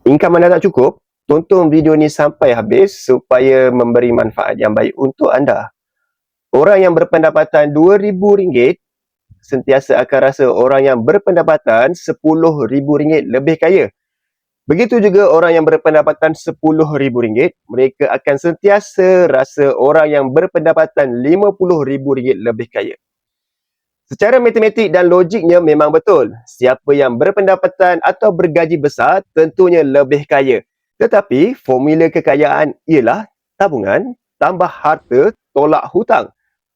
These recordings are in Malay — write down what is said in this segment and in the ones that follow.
Income anda tak cukup? Tonton video ni sampai habis supaya memberi manfaat yang baik untuk anda. Orang yang berpendapatan RM2,000 sentiasa akan rasa orang yang berpendapatan RM10,000 lebih kaya. Begitu juga orang yang berpendapatan RM10,000, mereka akan sentiasa rasa orang yang berpendapatan RM50,000 lebih kaya. Secara matematik dan logiknya memang betul. Siapa yang berpendapatan atau bergaji besar tentunya lebih kaya. Tetapi formula kekayaan ialah tabungan tambah harta tolak hutang.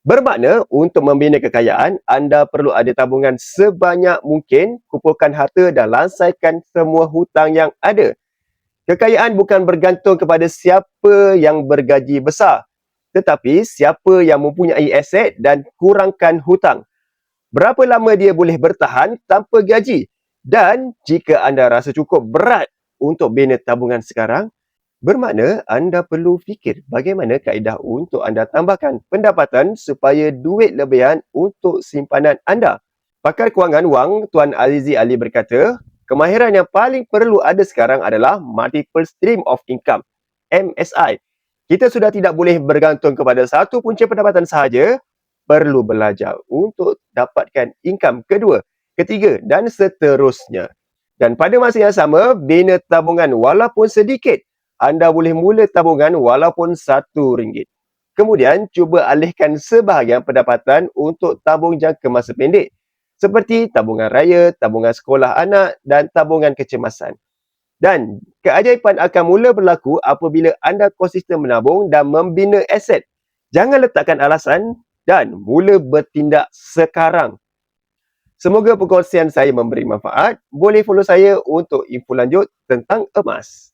Bermakna untuk membina kekayaan, anda perlu ada tabungan sebanyak mungkin, kumpulkan harta dan lansaikan semua hutang yang ada. Kekayaan bukan bergantung kepada siapa yang bergaji besar, tetapi siapa yang mempunyai aset dan kurangkan hutang. Berapa lama dia boleh bertahan tanpa gaji? Dan jika anda rasa cukup berat untuk bina tabungan sekarang, bermakna anda perlu fikir bagaimana kaedah untuk anda tambahkan pendapatan supaya duit lebihan untuk simpanan anda. Pakar kewangan wang Tuan Azizi Ali berkata, kemahiran yang paling perlu ada sekarang adalah Multiple Stream of Income, MSI. Kita sudah tidak boleh bergantung kepada satu punca pendapatan sahaja, perlu belajar untuk dapatkan income kedua, ketiga dan seterusnya. Dan pada masa yang sama, bina tabungan walaupun sedikit. Anda boleh mula tabungan walaupun RM1. Kemudian, cuba alihkan sebahagian pendapatan untuk tabung jangka masa pendek, seperti tabungan raya, tabungan sekolah anak dan tabungan kecemasan. Dan keajaiban akan mula berlaku apabila anda konsisten menabung dan membina aset. Jangan letakkan alasan dan mula bertindak sekarang. Semoga perkongsian saya memberi manfaat. Boleh follow saya untuk info lanjut tentang emas.